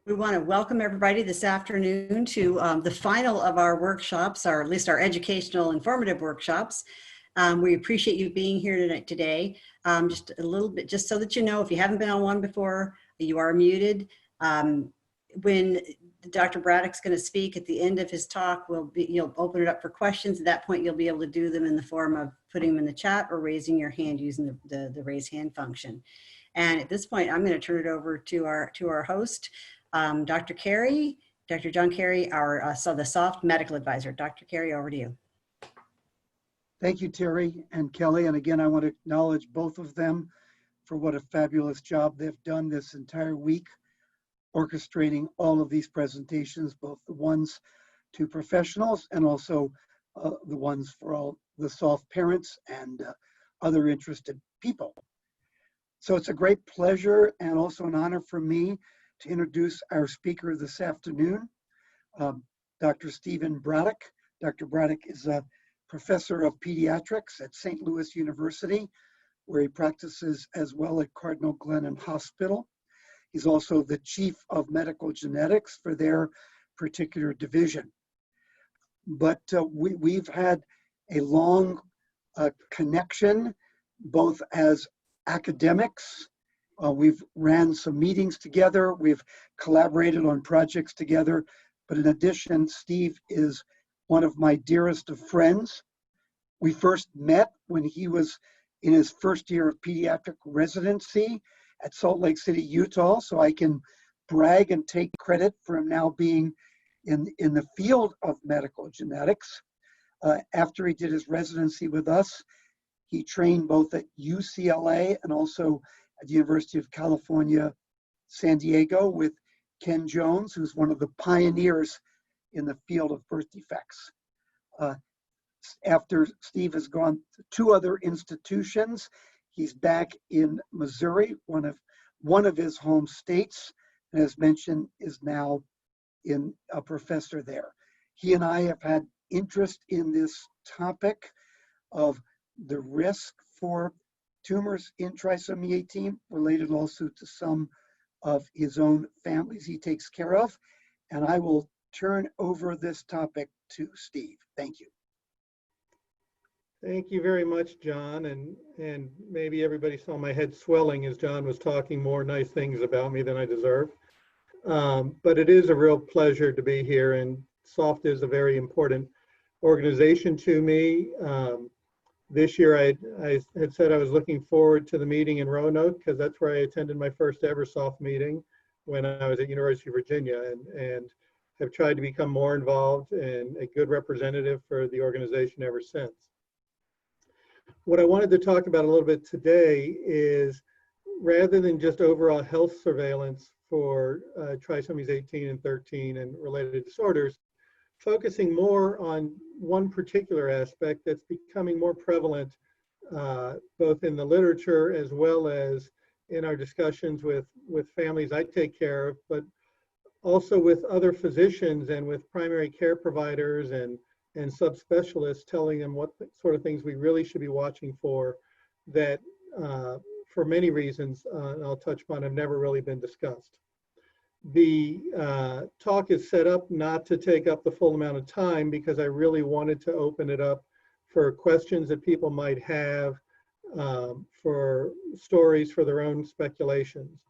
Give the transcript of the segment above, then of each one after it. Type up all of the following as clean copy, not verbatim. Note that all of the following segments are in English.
We want to welcome everybody this afternoon to the final of our workshops, or at least our educational informative workshops. We appreciate you being here today. Just a little bit, just so that you know, if you haven't been on one before, you are muted. When Dr. Braddock's going to speak at the end of his talk, you'll open it up for questions. At that point, you'll be able to do them in the form of putting them in the chat or raising your hand using the raise hand function. And at this point, I'm going to turn it over to our host, Dr. Carey, Dr. John Carey, the SOFT medical advisor. Dr. Carey, over to you. Thank you, Terry and Kelly. And again, I want to acknowledge both of them for what a fabulous job they've done this entire week, orchestrating all of these presentations, both the ones to professionals and also the ones for all the SOFT parents and other interested people. So it's a great pleasure and also an honor for me to introduce our speaker this afternoon, Dr. Stephen Braddock. Dr. Braddock is a professor of pediatrics at St. Louis University, where he practices as well at Cardinal Glennon Hospital. He's also the chief of medical genetics for their particular division. But we've had a long connection, both as academics. We've ran some meetings together. We've collaborated on projects together. But in addition, Steve is one of my dearest of friends. We first met when he was in his first year of pediatric residency at Salt Lake City, Utah. So I can brag and take credit for him now being in the field of medical genetics. After he did his residency with us, he trained both at UCLA and also at the University of California, San Diego with Ken Jones, who's one of the pioneers in the field of birth defects. After Steve has gone to two other institutions, he's back in Missouri, one of his home states, and as mentioned, is now a professor there. He and I have had interest in this topic of the risk for tumors in trisomy 18, related also to some of his own families he takes care of. And I will turn over this topic to Steve. Thank you. Thank you very much, John. And maybe everybody saw my head swelling as John was talking more nice things about me than I deserve. But it is a real pleasure to be here, and SOFT is a very important organization to me. This year, I had said I was looking forward to the meeting in Roanoke because that's where I attended my first ever SOFT meeting when I was at University of Virginia, and have tried to become more involved and a good representative for the organization ever since. What I wanted to talk about a little bit today is, rather than just overall health surveillance for trisomies 18 and 13 and related disorders, focusing more on one particular aspect that's becoming more prevalent both in the literature as well as in our discussions with families I take care of, but also with other physicians and with primary care providers and subspecialists, telling them what sort of things we really should be watching for that for many reasons, and I'll touch upon, have never really been discussed. The talk is set up not to take up the full amount of time because I really wanted to open it up for questions that people might have, for stories for their own speculations.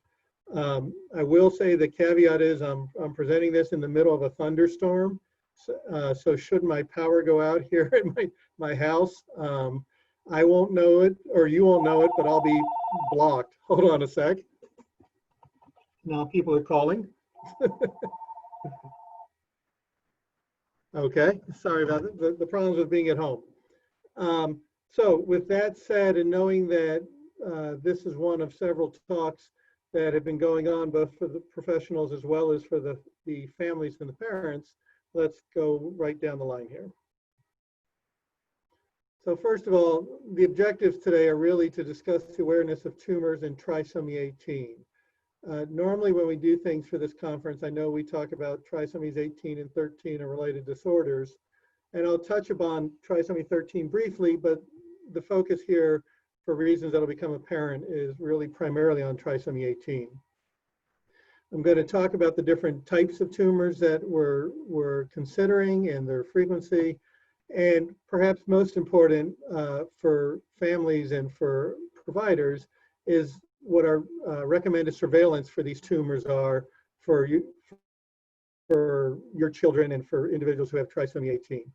I will say the caveat is I'm presenting this in the middle of a thunderstorm. So should my power go out here at my house, I won't know it, or you won't know it, but I'll be blocked. Hold on a sec. Now people are calling. Okay, sorry about the problems with being at home. So with that said, and knowing that this is one of several talks that have been going on both for the professionals as well as for the families and the parents, let's go right down the line here. So first of all, the objectives today are really to discuss the awareness of tumors in trisomy 18. Normally when we do things for this conference, I know we talk about trisomies 18 and 13 and related disorders, and I'll touch upon trisomy 13 briefly, but the focus here, for reasons that'll become apparent, is really primarily on trisomy 18. I'm going to talk about the different types of tumors that we're considering and their frequency. And perhaps most important for families and for providers is what our recommended surveillance for these tumors are for your children and for individuals who have trisomy 18.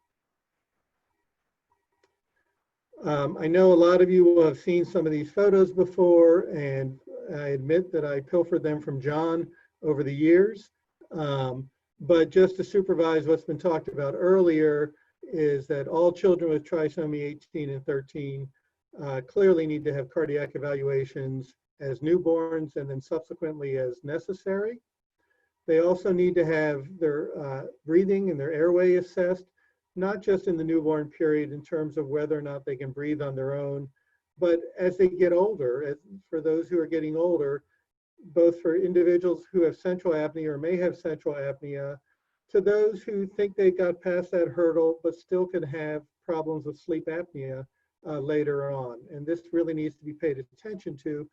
I know a lot of you will have seen some of these photos before, and I admit that I pilfered them from John over the years. But just to supervise what's been talked about earlier is that all children with trisomy 18 and 13 clearly need to have cardiac evaluations as newborns and then subsequently as necessary. They also need to have their breathing and their airway assessed, not just in the newborn period in terms of whether or not they can breathe on their own, but as they get older, for those who are getting older, both for individuals who have central apnea or may have central apnea, to those who think they got past that hurdle but still can have problems with sleep apnea later on. And this really needs to be paid attention to,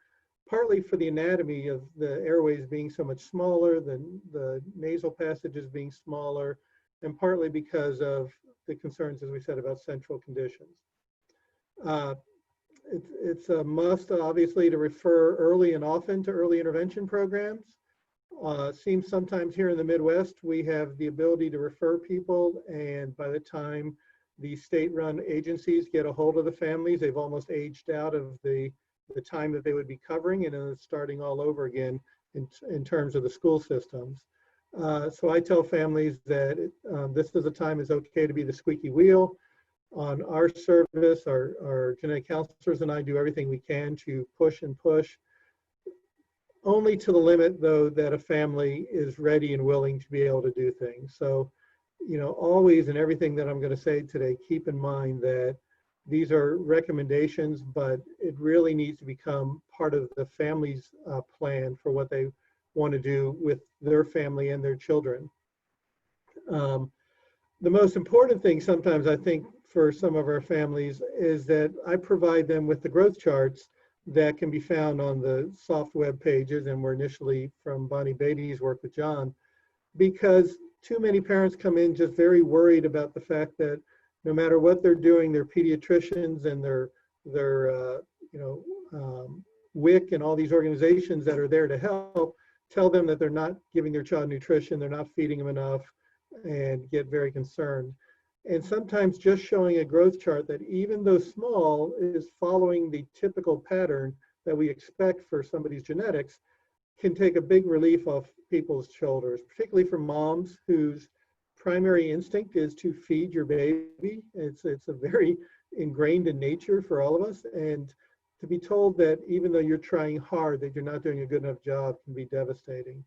partly for the anatomy of the airways being so much smaller, the nasal passages being smaller, and partly because of the concerns, as we said, about central conditions. It's a must, obviously, to refer early and often to early intervention programs. Seems sometimes here in the Midwest, we have the ability to refer people, and by the time the state-run agencies get a hold of the families, they've almost aged out of the time that they would be covering, and then it's starting all over again in terms of the school systems. So I tell families that this is a time it's okay to be the squeaky wheel. On our service, our genetic counselors and I do everything we can to push and push, only to the limit, though, that a family is ready and willing to be able to do things. So, you know, always in everything that I'm going to say today, keep in mind that these are recommendations, but it really needs to become part of the family's plan for what they want to do with their family and their children. The most important thing sometimes, I think, for some of our families is that I provide them with the growth charts that can be found on the soft web pages and were initially from Bonnie Beatty's work with John, because too many parents come in just very worried about the fact that no matter what they're doing, their pediatricians and their WIC and all these organizations that are there to help tell them that they're not giving their child nutrition, they're not feeding them enough, and get very concerned. And sometimes just showing a growth chart that, even though small, is following the typical pattern that we expect for somebody's genetics, can take a big relief off people's shoulders, particularly for moms whose primary instinct is to feed your baby. It's a very ingrained in nature for all of us. And to be told that even though you're trying hard, that you're not doing a good enough job can be devastating.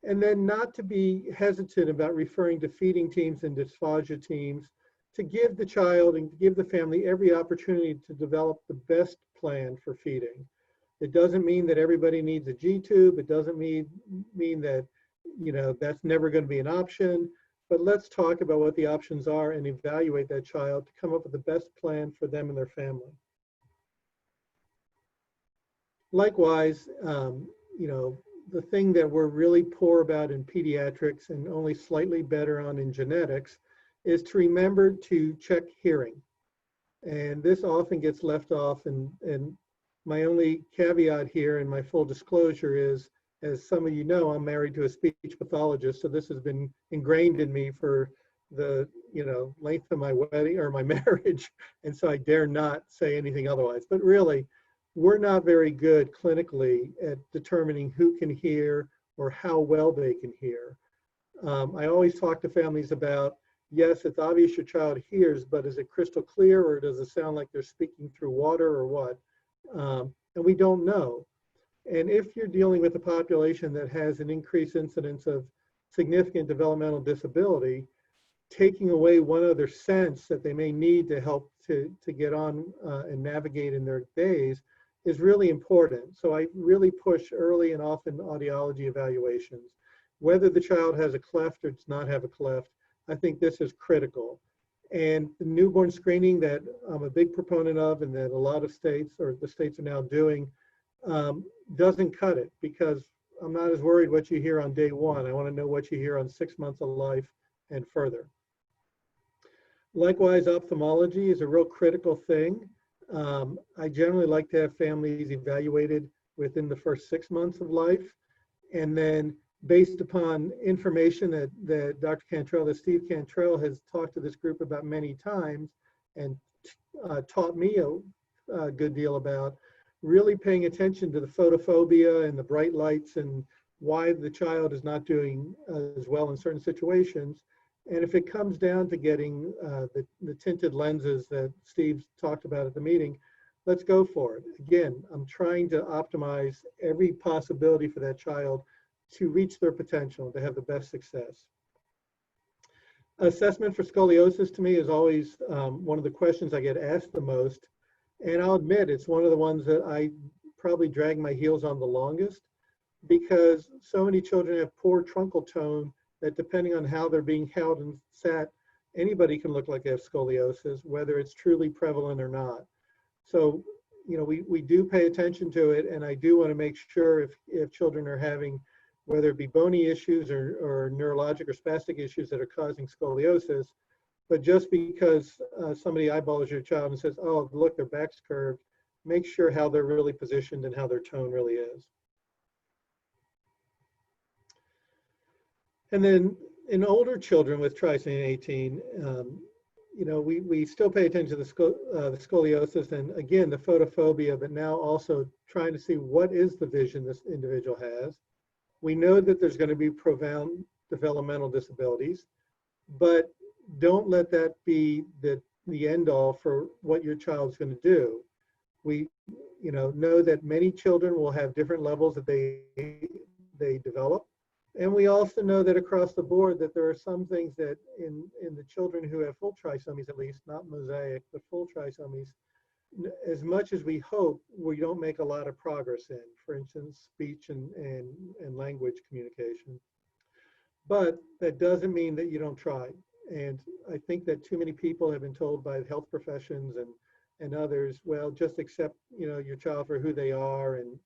And then not to be hesitant about referring to feeding teams and dysphagia teams to give the child and give the family every opportunity to develop the best plan for feeding. It doesn't mean that everybody needs a G-tube. It doesn't mean that, you know, that's never going to be an option. But let's talk about what the options are and evaluate that child to come up with the best plan for them and their family. Likewise, you know, the thing that we're really poor about in pediatrics and only slightly better on in genetics is to remember to check hearing. And this often gets left off, and my only caveat here and my full disclosure is, as some of you know, I'm married to a speech pathologist, so this has been ingrained in me for the length of my wedding or my marriage, and so I dare not say anything otherwise. But really, we're not very good clinically at determining who can hear or how well they can hear. I always talk to families about, yes, it's obvious your child hears, but is it crystal clear, or does it sound like they're speaking through water or what? And we don't know. And if you're dealing with a population that has an increased incidence of significant developmental disability, taking away one other sense that they may need to help to get on and navigate in their days is really important. So I really push early and often audiology evaluations. Whether the child has a cleft or does not have a cleft, I think this is critical. And the newborn screening that I'm a big proponent of, and that a lot of states, or the states, are now doing, doesn't cut it, because I'm not as worried what you hear on day one. I want to know what you hear on 6 months of life and further. Likewise, ophthalmology is a real critical thing. I generally like to have families evaluated within the first 6 months of life. And then based upon information that Dr. Cantrell, that Steve Cantrell has talked to this group about many times and taught me a good deal about, really paying attention to the photophobia and the bright lights and why the child is not doing as well in certain situations. And if it comes down to getting the tinted lenses that Steve talked about at the meeting, let's go for it. Again, I'm trying to optimize every possibility for that child to reach their potential, to have the best success. Assessment for scoliosis to me is always one of the questions I get asked the most. And I'll admit, it's one of the ones that I probably drag my heels on the longest, because so many children have poor truncal tone that depending on how they're being held and sat, anybody can look like they have scoliosis, whether it's truly prevalent or not. So, you know, we do pay attention to it, and I do want to make sure if children are having, whether it be bony issues or neurologic or spastic issues that are causing scoliosis, but just because somebody eyeballs your child and says, oh, look, their back's curved, make sure how they're really positioned and how their tone really is. And then in older children with trisomy 18, you know, we still pay attention to the scoliosis and again, the photophobia, but now also trying to see what is the vision this individual has. We know that there's going to be profound developmental disabilities, but don't let that be the end all for what your child's going to do. We, you know that many children will have different levels that they develop. And we also know that across the board that there are some things that in the children who have full trisomies, at least, not mosaic, but full trisomies, as much as we hope, we don't make a lot of progress in, for instance, speech and language communication. But that doesn't mean that you don't try. And I think that too many people have been told by health professions and others, well, just accept, you know, your child for who they are and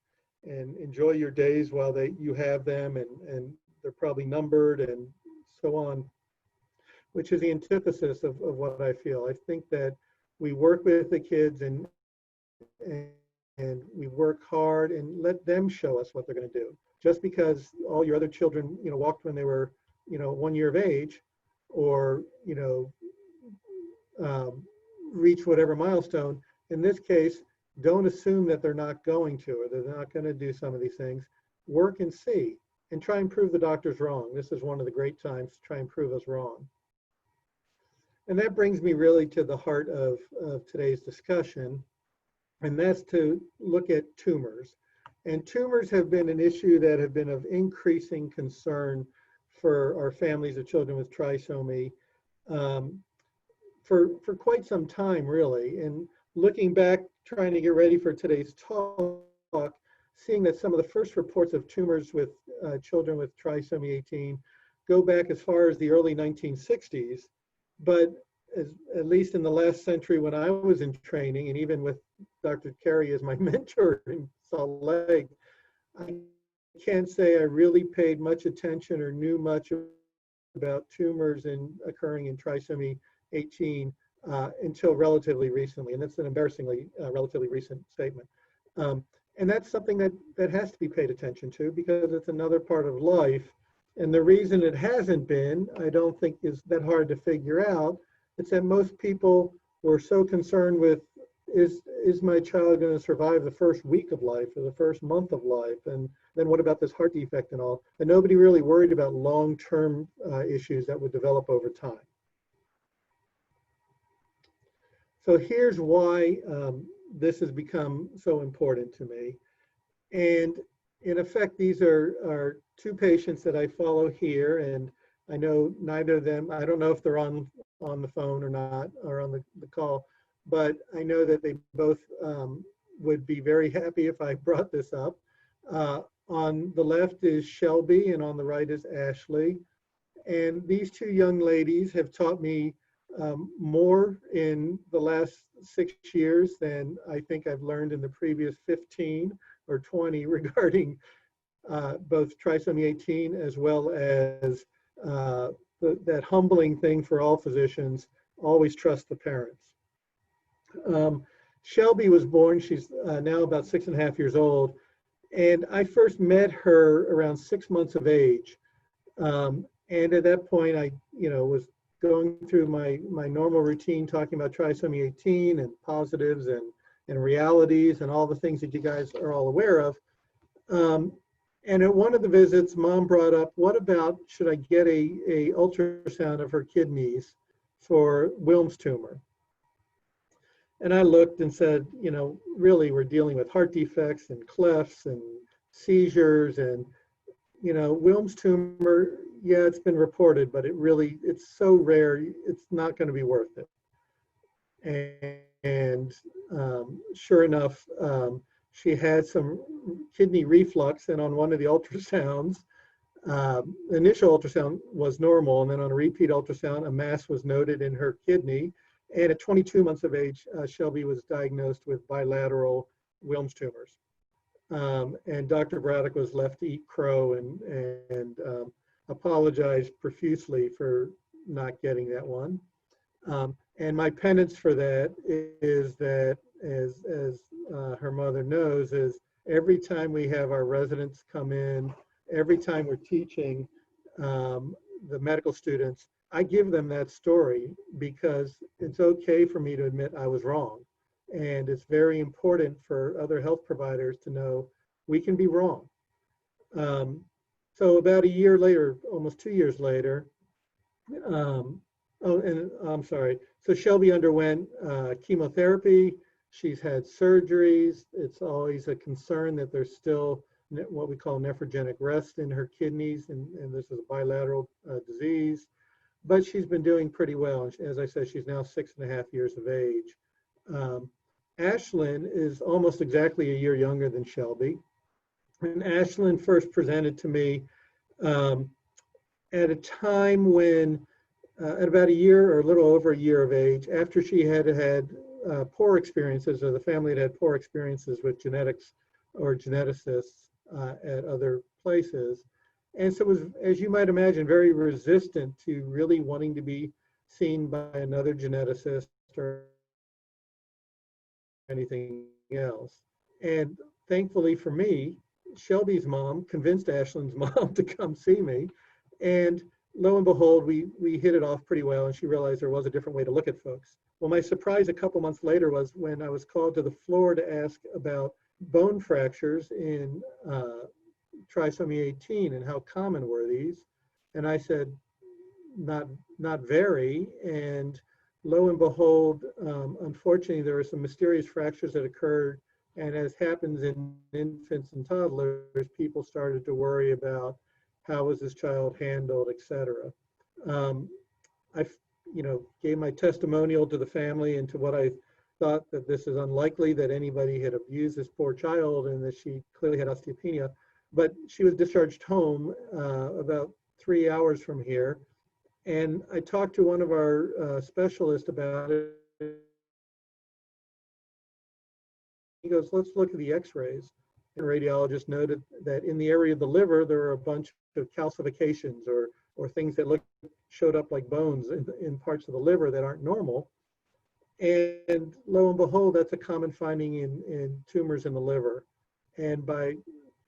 enjoy your days while you have them, and they're probably numbered and so on, which is the antithesis of what I feel. I think that we work with the kids and we work hard and let them show us what they're going to do. Just because all your other children, you know, walked when they were, you know, 1 year of age, or, you know, reach whatever milestone. In this case, don't assume that they're not going to, or they're not going to do some of these things. Work and see, and try and prove the doctors wrong. This is one of the great times to try and prove us wrong. And that brings me really to the heart of today's discussion, and that's to look at tumors. And tumors have been an issue that have been of increasing concern for our families of children with trisomy for quite some time, really. And looking back, trying to get ready for today's talk, seeing that some of the first reports of tumors with children with trisomy 18 go back as far as the early 1960s. But at least in the last century when I was in training, and even with Dr. Carey as my mentor in Salt Lake, I can't say I really paid much attention or knew much about tumors occurring in trisomy 18 until relatively recently, and that's an embarrassingly relatively recent statement. And that's something that has to be paid attention to, because it's another part of life. And the reason it hasn't been, I don't think is that hard to figure out. It's that most people were so concerned with, is my child going to survive the first week of life or the first month of life? And then what about this heart defect and all? And nobody really worried about long-term issues that would develop over time. So here's why this has become so important to me. And in effect, these are two patients that I follow here, and I know neither of them, I don't know if they're on the phone or not, or on the call, but I know that they both would be very happy if I brought this up. On the left is Shelby, and on the right is Ashley. And these two young ladies have taught me more in the last 6 years than I think I've learned in the previous 15 or 20 regarding both trisomy 18 as well as that humbling thing for all physicians, always trust the parents. Shelby was born, she's now about 6.5 years old, and I first met her around 6 months of age. And at that point, I was going through my normal routine, talking about trisomy 18 and positives and realities and all the things that you guys are all aware of. And at one of the visits, Mom brought up, what about, should I get a ultrasound of her kidneys for Wilms tumor? And I looked and said, really, we're dealing with heart defects and clefts and seizures and, Wilms tumor, yeah, it's been reported, but it's so rare, it's not going to be worth it. And sure enough, she had some kidney reflux, and on one of the ultrasounds, initial ultrasound was normal, and then on a repeat ultrasound, a mass was noted in her kidney. And at 22 months of age, Shelby was diagnosed with bilateral Wilms tumors. And Dr. Braddock was left to eat crow and apologized profusely for not getting that one. And my penance for that is that, as her mother knows, is every time we have our residents come in, every time we're teaching the medical students, I give them that story because it's okay for me to admit I was wrong. And it's very important for other health providers to know we can be wrong. So about a year later, almost 2 years later, so Shelby underwent chemotherapy. She's had surgeries. It's always a concern that there's still what we call nephrogenic rest in her kidneys, and this is a bilateral disease. But she's been doing pretty well. And as I said, she's now 6.5 years of age. Ashlyn is almost exactly a year younger than Shelby. And Ashlyn first presented to me at a time when, at about a year or a little over a year of age, after she had had poor experiences, or the family had had poor experiences with genetics or geneticists at other places. And so it was, as you might imagine, very resistant to really wanting to be seen by another geneticist or anything else. And thankfully for me, Shelby's mom convinced Ashlyn's mom to come see me. And lo and behold, we hit it off pretty well, and she realized there was a different way to look at folks. Well, my surprise a couple months later was when I was called to the floor to ask about bone fractures in trisomy 18 and how common were these. And I said, not very. And lo and behold, unfortunately, there were some mysterious fractures that occurred. And as happens in infants and toddlers, people started to worry about how was this child handled, et cetera. I gave my testimonial to the family and to what I thought that this is unlikely that anybody had abused this poor child and that she clearly had osteopenia. But she was discharged home about 3 hours from here. And I talked to one of our specialists about it. He goes, let's look at the x-rays. And the radiologist noted that in the area of the liver, there are a bunch of calcifications or things that showed up like bones in parts of the liver that aren't normal. And lo and behold, that's a common finding in tumors in the liver. And by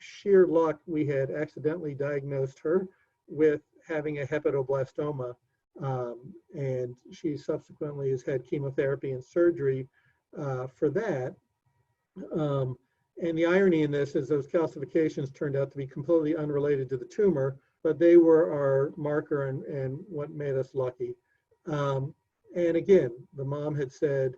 sheer luck, we had accidentally diagnosed her with having a hepatoblastoma. And she subsequently has had chemotherapy and surgery for that. And the irony in this is those calcifications turned out to be completely unrelated to the tumor, but they were our marker and what made us lucky. And again, the mom had said,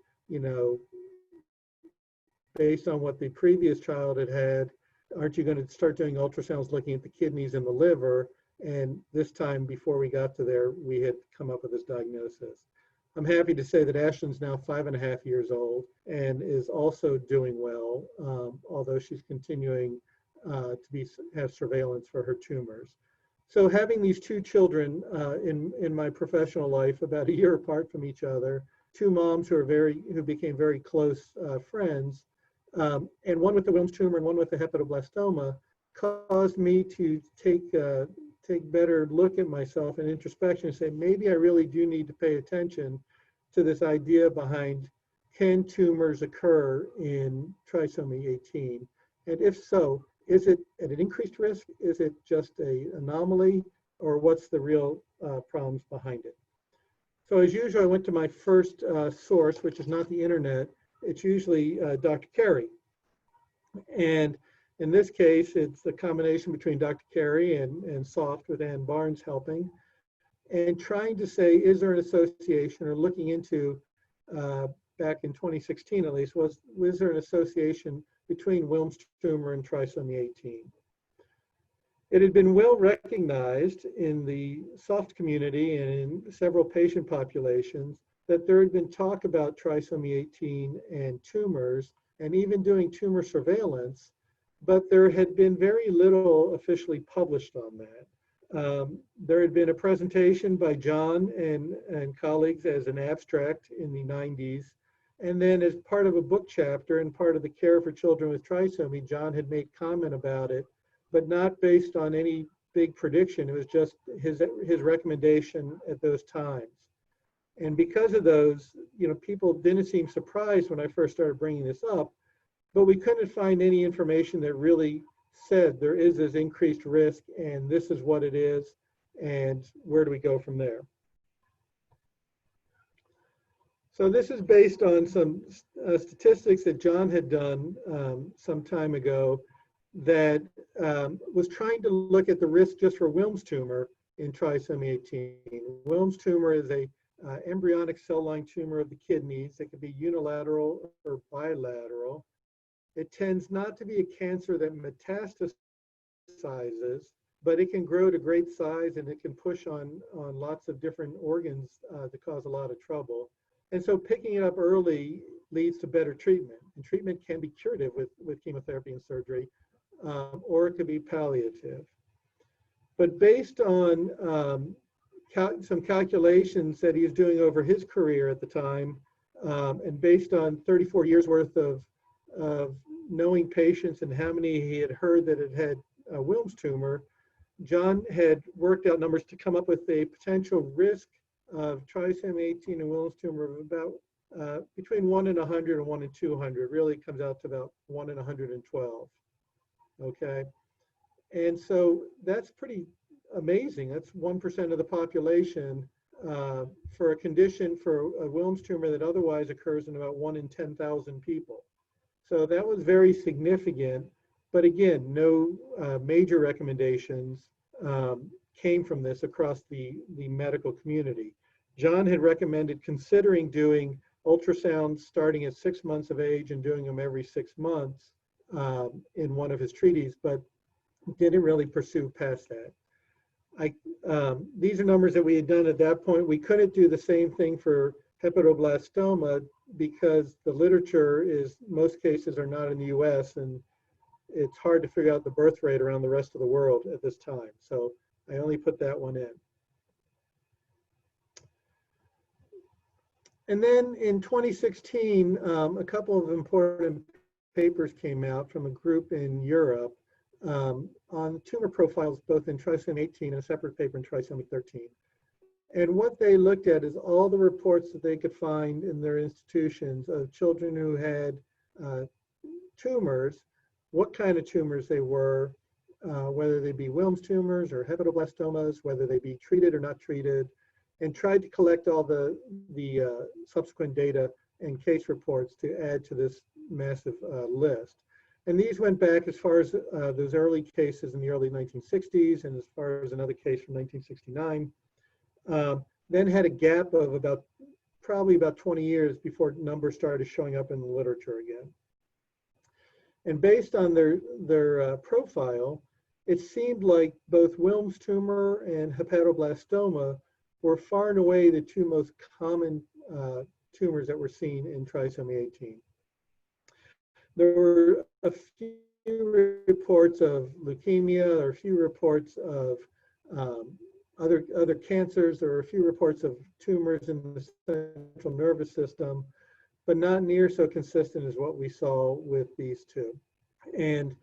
based on what the previous child had had, aren't you going to start doing ultrasounds looking at the kidneys and the liver? And this time, before we got to there, we had come up with this diagnosis. I'm happy to say that Ashlyn's now 5.5 years old and is also doing well, although she's continuing to have surveillance for her tumors. So having these two children in my professional life, about a year apart from each other, two moms who became very close friends, and one with the Wilms tumor and one with the hepatoblastoma, caused me to take better look at myself and introspection and say, maybe I really do need to pay attention to this idea behind, can tumors occur in trisomy 18? And if so, is it at an increased risk? Is it just an anomaly? Or what's the real problems behind it? So as usual, I went to my first source, which is not the internet. It's usually Dr. Carey. And in this case, it's the combination between Dr. Carey and SOFT with Ann Barnes helping, and trying to say, is there an association, or looking into, back in 2016 at least, was there an association between Wilms tumor and trisomy 18? It had been well recognized in the SOFT community and in several patient populations that there had been talk about trisomy 18 and tumors, and even doing tumor surveillance, but there had been very little officially published on that. There had been a presentation by John and colleagues as an abstract in the 90s. And then as part of a book chapter and part of the Care for Children with Trisomy, John had made comment about it, but not based on any big prediction. It was just his recommendation at those times. And because of those, people didn't seem surprised when I first started bringing this up, but we couldn't find any information that really said there is this increased risk and this is what it is and where do we go from there. So this is based on some statistics that John had done some time ago that was trying to look at the risk just for Wilms tumor in trisomy 18. Wilms tumor is a embryonic cell line tumor of the kidneys. It can be unilateral or bilateral. It tends not to be a cancer that metastasizes, but it can grow to great size and it can push on lots of different organs to cause a lot of trouble. And so picking it up early leads to better treatment. And treatment can be curative with chemotherapy and surgery, or it could be palliative. But based on some calculations that he was doing over his career at the time, and based on 34 years worth of knowing patients and how many he had heard that had a Wilms tumor, John had worked out numbers to come up with a potential risk of trisomy 18 and Wilms tumor of about between 1 in 100 and 1 in 200. Really comes out to about 1 in 112. Okay, and so that's pretty amazing. That's 1% of the population for a condition, for a Wilms tumor that otherwise occurs in about 1 in 10,000 people. So that was very significant, but again, no major recommendations came from this across the medical community. John had recommended considering doing ultrasounds starting at 6 months of age and doing them every 6 months in one of his treaties, but didn't really pursue past that. These are numbers that we had done at that point. We couldn't do the same thing for hepatoblastoma because the literature is, most cases are not in the US, and it's hard to figure out the birth rate around the rest of the world at this time. So I only put that one in. And then in 2016, a couple of important papers came out from a group in Europe on tumor profiles, both in trisomy 18 and a separate paper in trisomy 13. And what they looked at is all the reports that they could find in their institutions of children who had tumors, what kind of tumors they were, whether they be Wilms tumors or hepatoblastomas, whether they be treated or not treated, and tried to collect all the subsequent data and case reports to add to this massive list. And these went back as far as those early cases in the early 1960s and as far as another case from 1969. Then had a gap of probably about 20 years before numbers started showing up in the literature again. And based on their profile, it seemed like both Wilms tumor and hepatoblastoma were far and away the two most common tumors that were seen in trisomy 18. There were a few reports of leukemia, or a few reports of other cancers. There were a few reports of tumors in the central nervous system, but not near so consistent as what we saw with these two. And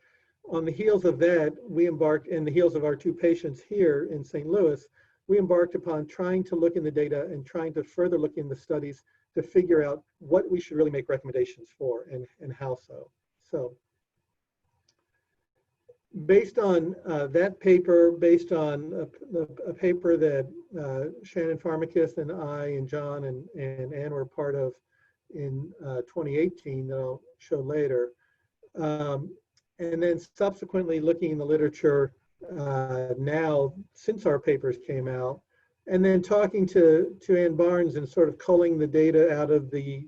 On the heels of that, we embarked, in the heels of our 2 patients here in St. Louis, we embarked upon trying to look in the data and trying to further look in the studies to figure out what we should really make recommendations for and how so. So based on that paper, based on a paper that Shannon Pharmakist and I and John and Ann were part of in 2018 that I'll show later, and then subsequently looking in the literature now since our papers came out, and then talking to Ann Barnes and sort of culling the data out of the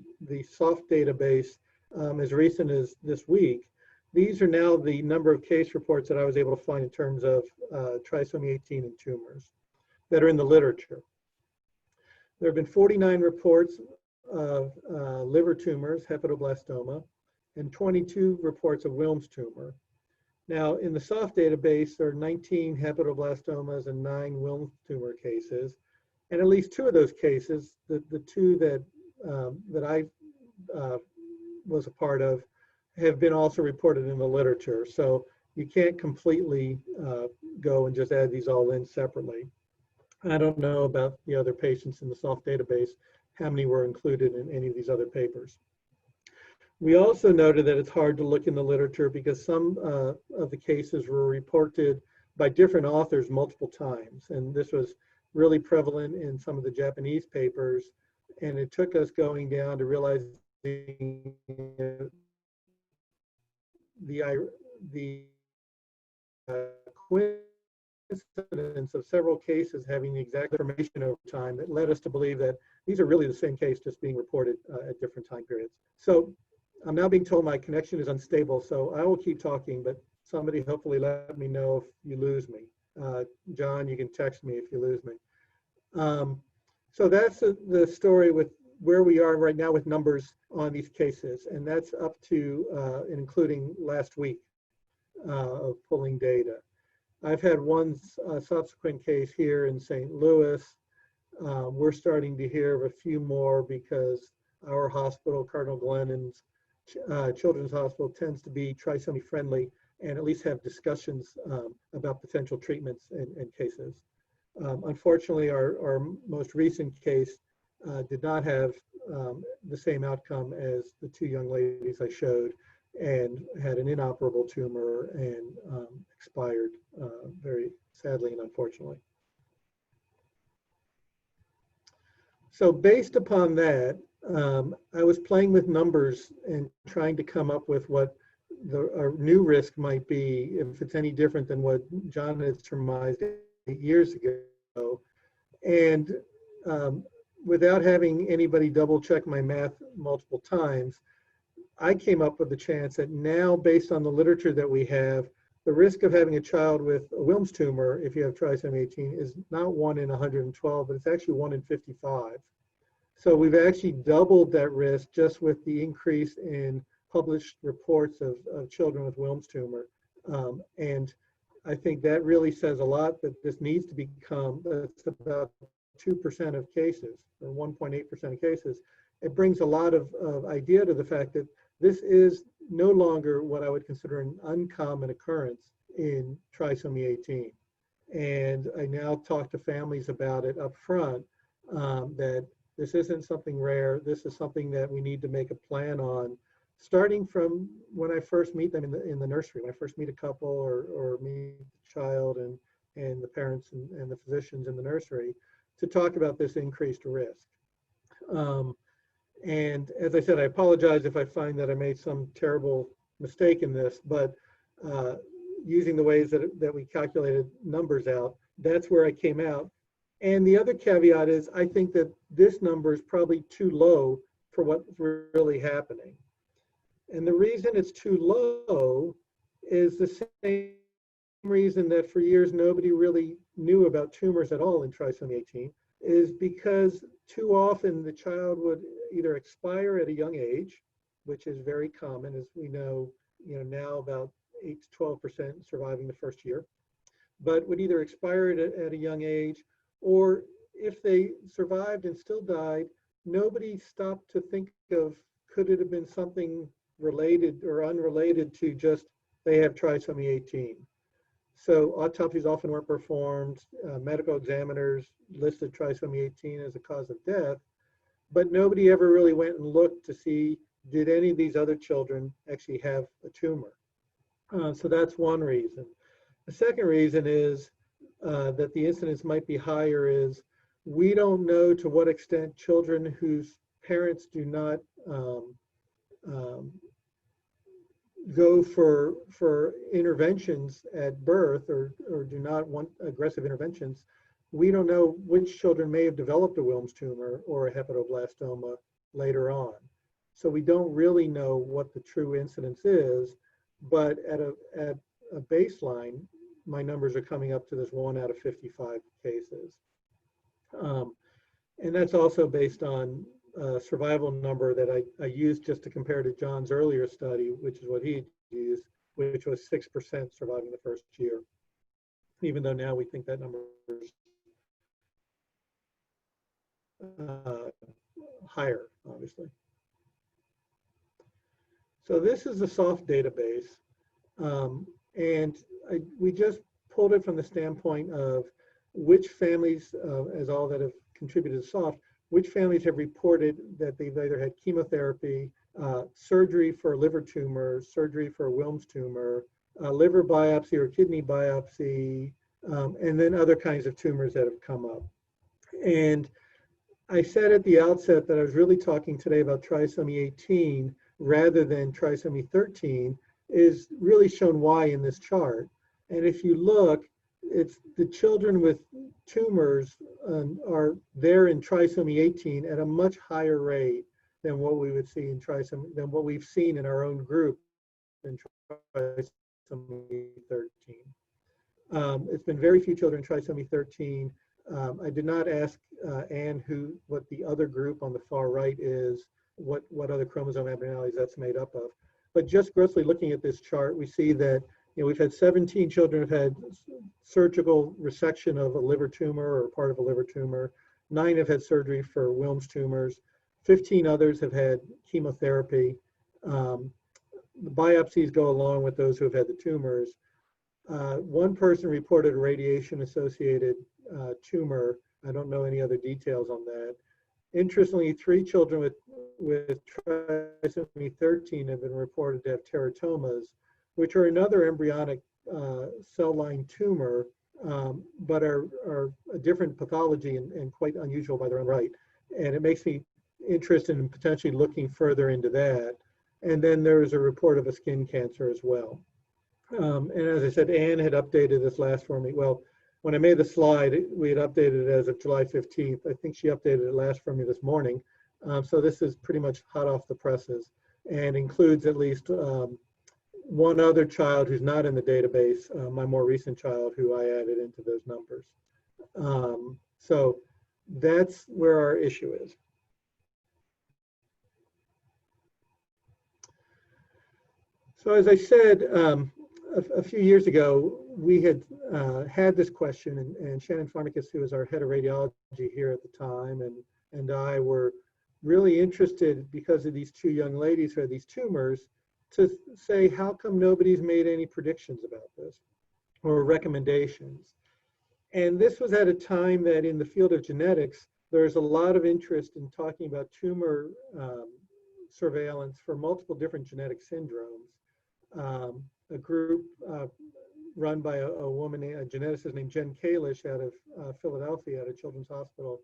soft database as recent as this week. These are now the number of case reports that I was able to find in terms of trisomy 18 and tumors that are in the literature. There have been 49 reports of liver tumors, hepatoblastoma, and 22 reports of Wilms tumor. Now, in the soft database, there are 19 hepatoblastomas and 9 Wilms tumor cases. And at least 2 of those cases, the 2 that I was a part of, have been also reported in the literature. So you can't completely go and just add these all in separately. I don't know about the other patients in the soft database, how many were included in any of these other papers. We also noted that it's hard to look in the literature because some of the cases were reported by different authors multiple times. And this was really prevalent in some of the Japanese papers. And it took us going down to realizing the coincidence of several cases having the exact information over time that led us to believe that these are really the same case just being reported at different time periods. So I'm now being told my connection is unstable, so I will keep talking, but somebody hopefully let me know if you lose me. John, you can text me if you lose me. So that's the story with where we are right now with numbers on these cases, and that's up to and including last week of pulling data. I've had one subsequent case here in St. Louis. We're starting to hear of a few more because our hospital, Cardinal Glennon's Children's Hospital, tends to be trisomy friendly and at least have discussions about potential treatments and cases. Unfortunately, our most recent case did not have the same outcome as the 2 young ladies I showed, and had an inoperable tumor and expired very sadly and unfortunately. So based upon that, I was playing with numbers and trying to come up with what the new risk might be, if it's any different than what John had surmised 8 years ago. And without having anybody double check my math multiple times, I came up with the chance that now, based on the literature that we have, the risk of having a child with a Wilms tumor, if you have trisomy 18, is not 1 in 112, but it's actually 1 in 55. So we've actually doubled that risk just with the increase in published reports of children with Wilms tumor. And I think that really says a lot that this needs to become, that's about 2% of cases, or 1.8% of cases. It brings a lot of idea to the fact that this is no longer what I would consider an uncommon occurrence in trisomy 18. And I now talk to families about it up front, that this isn't something rare. This is something that we need to make a plan on, starting from when I first meet them in the nursery, when I first meet a couple or meet the child and the parents and the physicians in the nursery, to talk about this increased risk. And as I said, I apologize if I find that I made some terrible mistake in this, but using the ways that we calculated numbers out, that's where I came out. And the other caveat is I think that this number is probably too low for what's really happening. And the reason it's too low is the same reason that for years nobody really knew about tumors at all in trisomy 18, is because too often the child would either expire at a young age, which is very common, as we know, now about 8 to 12% surviving the first year, but would either expire at a young age, or if they survived and still died, nobody stopped to think of, could it have been something related or unrelated to just they have trisomy 18. So autopsies often weren't performed. Medical examiners listed trisomy 18 as a cause of death, but nobody ever really went and looked to see, did any of these other children actually have a tumor? So that's one reason. The second reason is that the incidence might be higher is we don't know to what extent children whose parents do not go for interventions at birth or do not want aggressive interventions, we don't know which children may have developed a Wilms tumor or a hepatoblastoma later on. So we don't really know what the true incidence is, but at a baseline, my numbers are coming up to this 1 out of 55 cases. And that's also based on a survival number that I used just to compare to John's earlier study, which is what he used, which was 6% surviving the first year, even though now we think that number is higher, obviously. So this is the soft database, and we just pulled it from the standpoint of which families, as all that have contributed to soft, which families have reported that they've either had chemotherapy, surgery for a liver tumor, surgery for a Wilms tumor, liver biopsy or kidney biopsy, and then other kinds of tumors that have come up. And I said at the outset that I was really talking today about trisomy 18 rather than trisomy 13 is really shown why in this chart. And if you look, it's the children with tumors are there in trisomy 18 at a much higher rate than what we would see in trisomy, than what we've seen in our own group in trisomy 13. It's been very few children in trisomy 13. I did not ask Anne what the other group on the far right is, what other chromosome abnormalities that's made up of. But just grossly looking at this chart, we see that we've had 17 children who've had surgical resection of a liver tumor or part of a liver tumor. 9 have had surgery for Wilms tumors. 15 others have had chemotherapy. The biopsies go along with those who have had the tumors. One person reported a radiation-associated tumor. I don't know any other details on that. Interestingly, 3 children with trisomy 13 have been reported to have teratomas, which are another embryonic cell line tumor, but are a different pathology and quite unusual by their own right. And it makes me interested in potentially looking further into that. And then there's a report of a skin cancer as well. And as I said, Anne had updated this last for me. Well, when I made the slide, we had updated it as of July 15th. I think she updated it last for me this morning. So this is pretty much hot off the presses and includes at least one other child who's not in the database, my more recent child who I added into those numbers. So that's where our issue is. So as I said, a few years ago, we had had this question, and Shannon Farnicus, who was our head of radiology here at the time, and I were really interested because of these 2 young ladies who had these tumors to say, how come nobody's made any predictions about this or recommendations? And this was at a time that in the field of genetics, there's a lot of interest in talking about tumor surveillance for multiple different genetic syndromes. A group run by a woman, a geneticist named Jen Kalish out of Philadelphia, at a children's hospital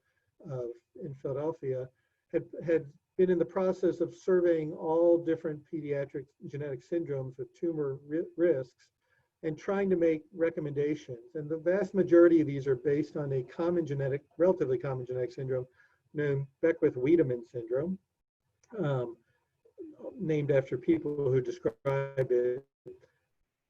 in Philadelphia, had been in the process of surveying all different pediatric genetic syndromes with tumor risks and trying to make recommendations. And the vast majority of these are based on a common genetic, relatively common genetic syndrome named Beckwith-Wiedemann syndrome, named after people who describe it.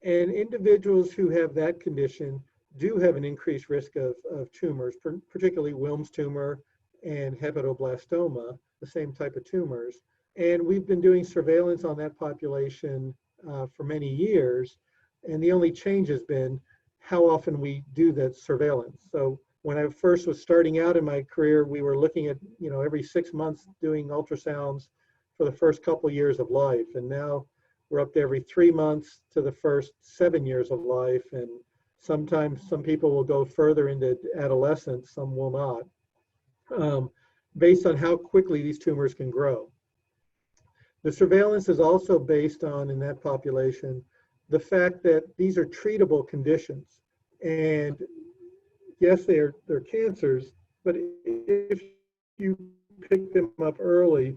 And individuals who have that condition do have an increased risk of tumors, particularly Wilms tumor and hepatoblastoma, the same type of tumors. And we've been doing surveillance on that population for many years. And the only change has been how often we do that surveillance. So when I first was starting out in my career, we were looking at, every 6 months doing ultrasounds for the first couple years of life. And now we're up to every 3 months to the first 7 years of life. And sometimes some people will go further into adolescence, some will not, based on how quickly these tumors can grow. The surveillance is also based on, in that population, the fact that these are treatable conditions. And yes, they're cancers, but if you pick them up early,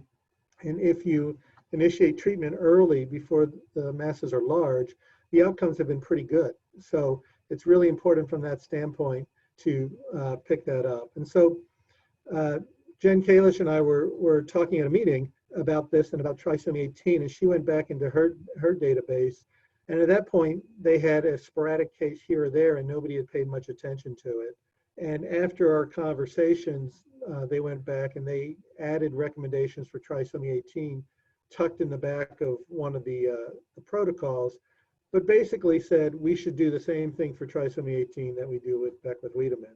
and if you initiate treatment early before the masses are large, the outcomes have been pretty good. So it's really important from that standpoint to pick that up. And so Jen Kalish and I were talking at a meeting about this and about trisomy 18, and she went back into her database. And at that point, they had a sporadic case here or there, and nobody had paid much attention to it. And after our conversations, they went back and they added recommendations for trisomy 18 tucked in the back of one of the protocols, but basically said we should do the same thing for trisomy 18 that we do with Beckwith-Wiedemann.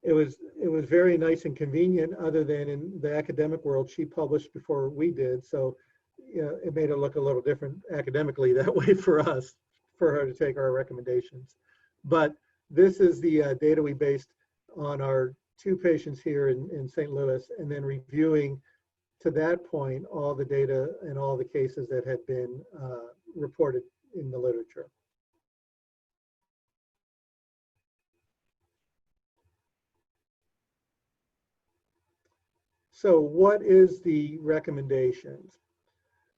It was very nice and convenient, other than in the academic world, she published before we did. So you know, it made it look a little different academically that way for us, for her to take our recommendations. But this is the data we based on our 2 patients here in St. Louis, and then reviewing to that point all the data and all the cases that had been reported in the literature. So what is the recommendations?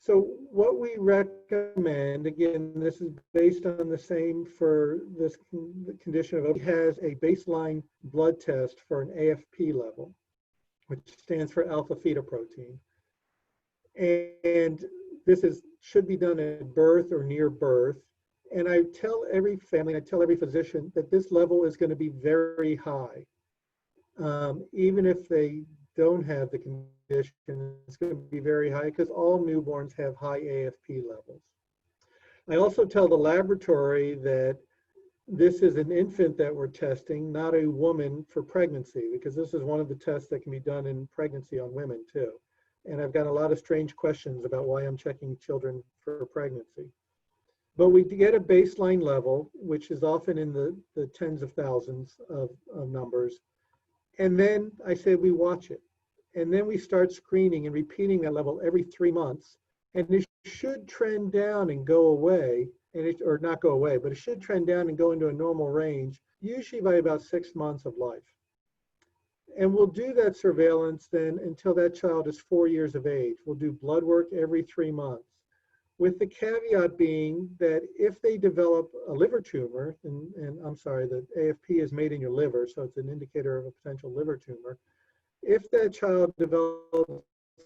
So what we recommend, again, this is based on the same for this condition of, has a baseline blood test for an AFP level, which stands for alpha fetoprotein. And this should be done at birth or near birth. And I tell every family, I tell every physician that this level is going to be very high. Even if they don't have the condition, it's going to be very high because all newborns have high AFP levels. I also tell the laboratory that this is an infant that we're testing, not a woman for pregnancy, because this is one of the tests that can be done in pregnancy on women too. And I've got a lot of strange questions about why I'm checking children for pregnancy. But we get a baseline level, which is often in the tens of thousands of numbers. And then I say we watch it. And then we start screening and repeating that level every 3 months. And it should trend down and go away, or not go away, but it should trend down and go into a normal range, usually by about 6 months of life. And we'll do that surveillance then until that child is 4 years of age. We'll do blood work every 3 months, with the caveat being that if they develop a liver tumor, and I'm sorry, the AFP is made in your liver, so it's an indicator of a potential liver tumor. If that child develops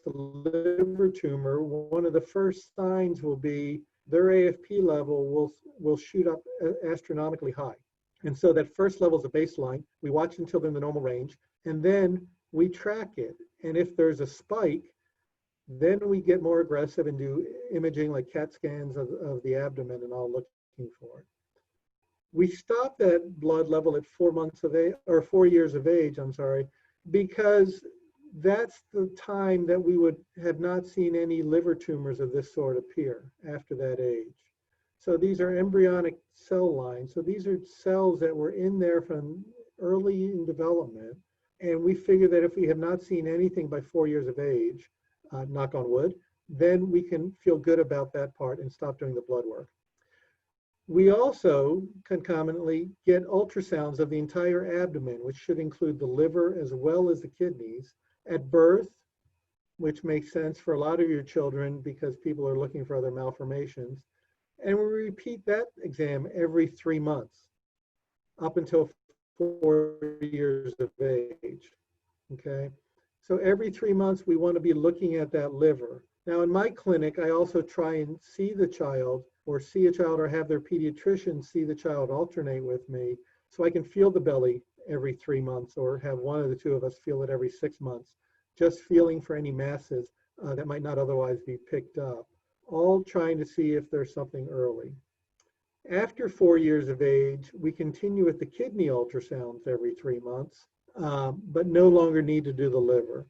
a liver tumor, one of the first signs will be their AFP level will shoot up astronomically high. And so that first level is a baseline. We watch until they're in the normal range, and then we track it. And if there's a spike, then we get more aggressive and do imaging like CAT scans of the abdomen and all looking for it. We stop that blood level at 4 months of age, or 4 years of age, I'm sorry, because that's the time that we would have not seen any liver tumors of this sort appear after that age. So these are embryonic cell lines. So these are cells that were in there from early in development. And we figure that if we have not seen anything by 4 years of age, knock on wood, then we can feel good about that part and stop doing the blood work. We also concomitantly get ultrasounds of the entire abdomen, which should include the liver as well as the kidneys, at birth, which makes sense for a lot of your children because people are looking for other malformations. And we repeat that exam every 3 months up until 4 years of age, okay? So every 3 months, we want to be looking at that liver. Now in my clinic, I also try and see the child, or see a child, or have their pediatrician see the child alternate with me, so I can feel the belly every 3 months, or have one of the two of us feel it every 6 months, just feeling for any masses that might not otherwise be picked up, all trying to see if there's something early. After 4 years of age, we continue with the kidney ultrasounds every 3 months, but no longer need to do the liver.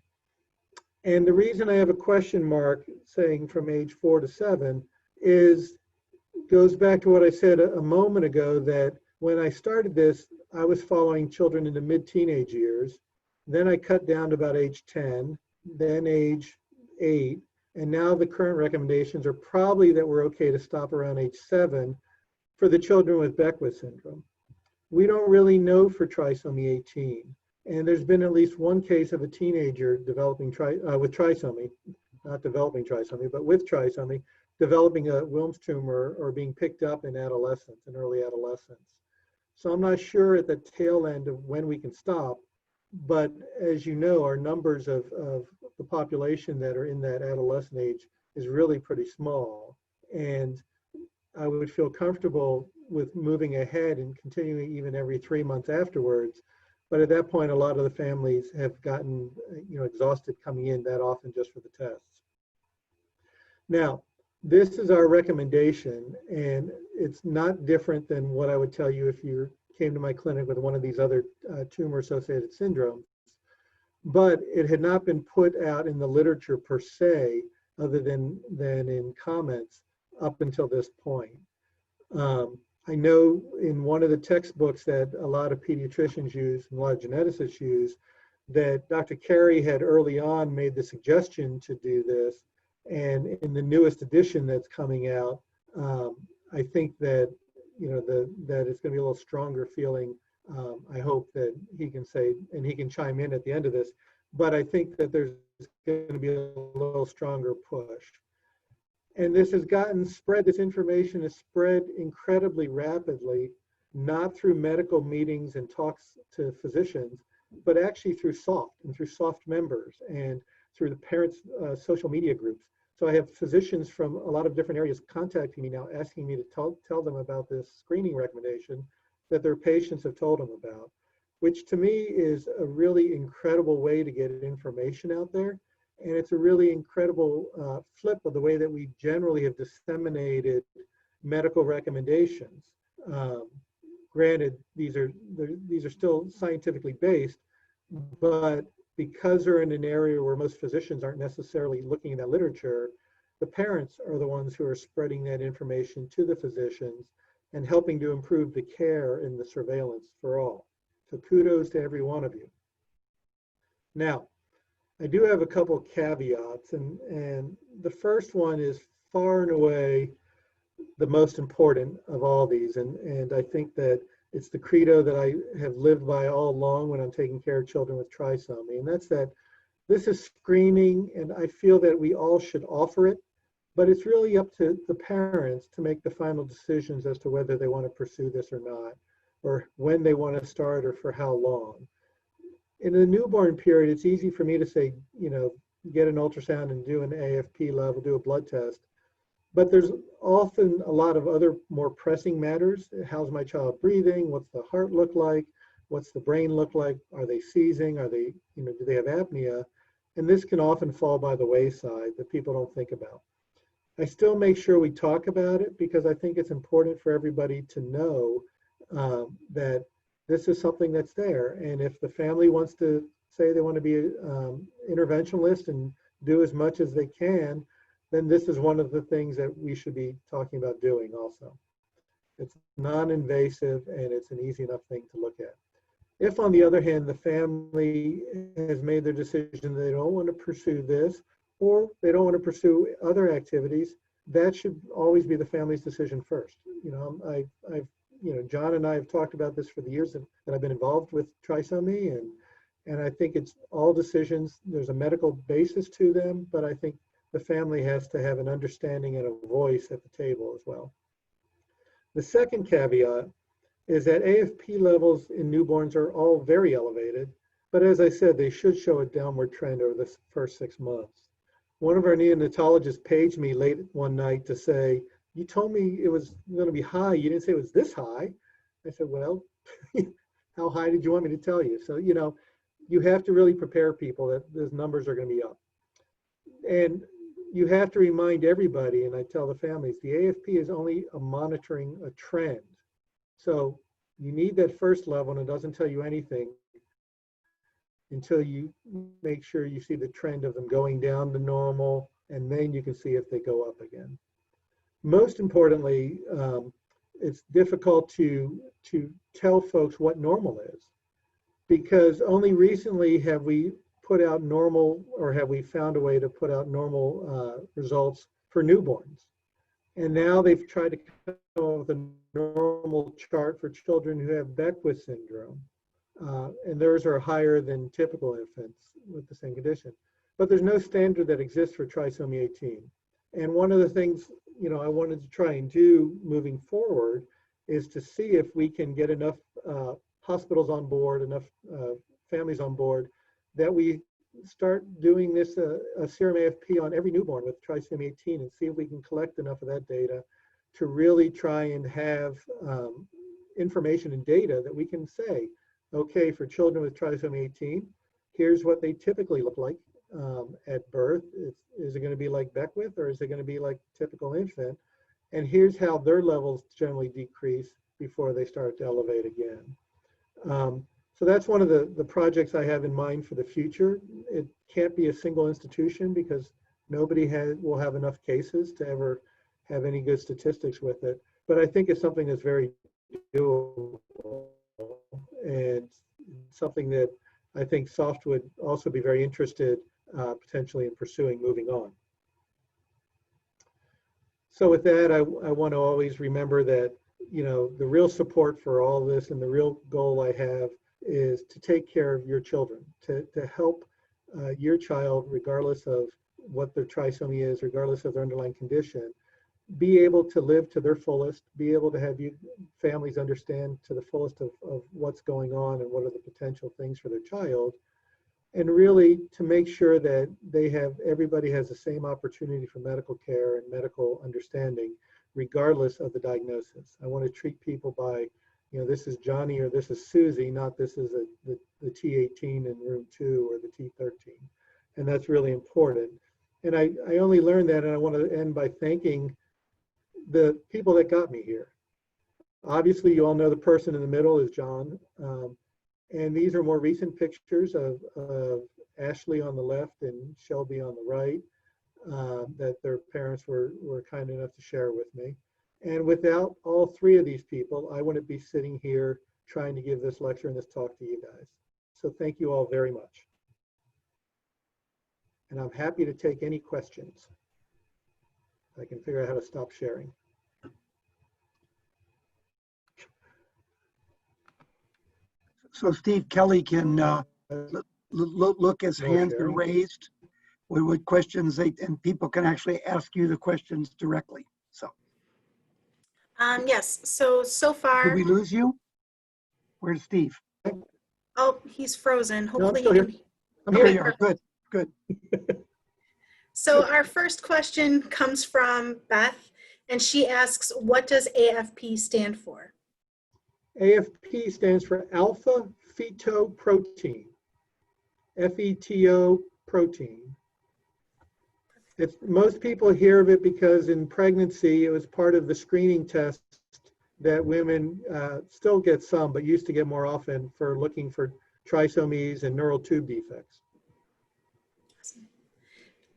And the reason I have a question mark saying from age 4 to 7 goes back to what I said a moment ago, that when I started this, I was following children in the mid-teenage years. Then I cut down to about age 10, then age 8, and now the current recommendations are probably that we're okay to stop around age 7 for the children with Beckwith syndrome. We don't really know for trisomy 18. And there's been at least one case of a teenager developing with trisomy, not developing trisomy, but with trisomy, developing a Wilms tumor or being picked up in adolescence, in early adolescence. So I'm not sure at the tail end of when we can stop, but as you know, our numbers of the population that are in that adolescent age is really pretty small. And I would feel comfortable with moving ahead and continuing even every 3 months afterwards. But at that point, a lot of the families have gotten, exhausted coming in that often just for the tests. Now, this is our recommendation, and it's not different than what I would tell you if you came to my clinic with one of these other tumor-associated syndromes. But it had not been put out in the literature per se, other than in comments up until this point. I know in one of the textbooks that a lot of pediatricians use and a lot of geneticists use, that Dr. Carey had early on made the suggestion to do this. And in the newest edition that's coming out, I think that, that it's going to be a little stronger feeling. I hope that he can say, and he can chime in at the end of this, but I think that there's going to be a little stronger push. And this has gotten spread, this information is spread incredibly rapidly, not through medical meetings and talks to physicians, but actually through SOFT members and through the parents' social media groups. So I have physicians from a lot of different areas contacting me now, asking me to tell them about this screening recommendation that their patients have told them about, which to me is a really incredible way to get information out there. And it's a really incredible flip of the way that we generally have disseminated medical recommendations. Granted, these are still scientifically based, but because they're in an area where most physicians aren't necessarily looking at that literature, the parents are the ones who are spreading that information to the physicians and helping to improve the care and the surveillance for all. So kudos to every one of you. Now, I do have a couple of caveats, and the first one is far and away the most important of all these, and I think that it's the credo that I have lived by all along when I'm taking care of children with trisomy, and that's that this is screening, and I feel that we all should offer it, but it's really up to the parents to make the final decisions as to whether they want to pursue this or not, or when they want to start or for how long. In the newborn period, it's easy for me to say, get an ultrasound and do an AFP level, do a blood test. But there's often a lot of other more pressing matters. How's my child breathing? What's the heart look like? What's the brain look like? Are they seizing? Are they, do they have apnea? And this can often fall by the wayside that people don't think about. I still make sure we talk about it because I think it's important for everybody to know that this is something that's there. And if the family wants to say they want to be an interventionalist and do as much as they can, then this is one of the things that we should be talking about doing also. It's non-invasive and it's an easy enough thing to look at. If, on the other hand, the family has made their decision they don't want to pursue this, or they don't want to pursue other activities, that should always be the family's decision first. John and I have talked about this for the years that I've been involved with trisomy, and I think it's all decisions. There's a medical basis to them, but I think the family has to have an understanding and a voice at the table as well. The second caveat is that AFP levels in newborns are all very elevated, but as I said, they should show a downward trend over the first 6 months. One of our neonatologists paged me late one night to say, you told me it was going to be high. You didn't say it was this high. I said, well, how high did you want me to tell you? So, you have to really prepare people that those numbers are going to be up. And you have to remind everybody, and I tell the families, the AFP is only monitoring a trend. So you need that first level, and it doesn't tell you anything until you make sure you see the trend of them going down to normal, and then you can see if they go up again. Most importantly, it's difficult to tell folks what normal is, because only recently have we put out normal, or have we found a way to put out normal results for newborns. And now they've tried to come up with a normal chart for children who have Beckwith syndrome. And theirs are higher than typical infants with the same condition. But there's no standard that exists for trisomy 18. And one of the things, you know, I wanted to try and do moving forward is to see if we can get enough hospitals on board, enough families on board, that we start doing this a serum AFP on every newborn with trisomy 18 and see if we can collect enough of that data to really try and have information and data that we can say, okay, for children with trisomy 18, here's what they typically look like at birth. Is it going to be like Beckwith, or is it going to be like typical infant? And here's how their levels generally decrease before they start to elevate again. So that's one of the projects I have in mind for the future. It can't be a single institution because nobody will have enough cases to ever have any good statistics with it. But I think it's something that's very doable and something that I think SOFT would also be very interested potentially in pursuing moving on. So with that, I want to always remember that, you know, the real support for all this and the real goal I have is to take care of your children, to help your child, regardless of what their trisomy is, regardless of their underlying condition, be able to live to their fullest, be able to have you families understand to the fullest of what's going on and what are the potential things for their child, and really to make sure that everybody has the same opportunity for medical care and medical understanding, regardless of the diagnosis. I want to treat people by, you know, this is Johnny or this is Susie, not this is the T18 in room 2 or the T13. And that's really important. And I only learned that, and I want to end by thanking the people that got me here. Obviously, you all know the person in the middle is John. And these are more recent pictures of Ashley on the left and Shelby on the right that their parents were kind enough to share with me. And without all three of these people, I wouldn't be sitting here trying to give this lecture and this talk to you guys. So thank you all very much. And I'm happy to take any questions. I can figure out how to stop sharing. So Steve, Kelly can look as hands are raised with questions, and people can actually ask you the questions directly. So. Yes, so far. Did we lose you? Where's Steve? Oh, he's frozen. Hopefully No, he I'm can. I'm Here here. you are. Good, good. So our first question comes from Beth, and she asks, what does AFP stand for? AFP stands for alpha fetoprotein, FETO protein. Most people hear of it because in pregnancy, it was part of the screening test that women still get some, but used to get more often for looking for trisomies and neural tube defects.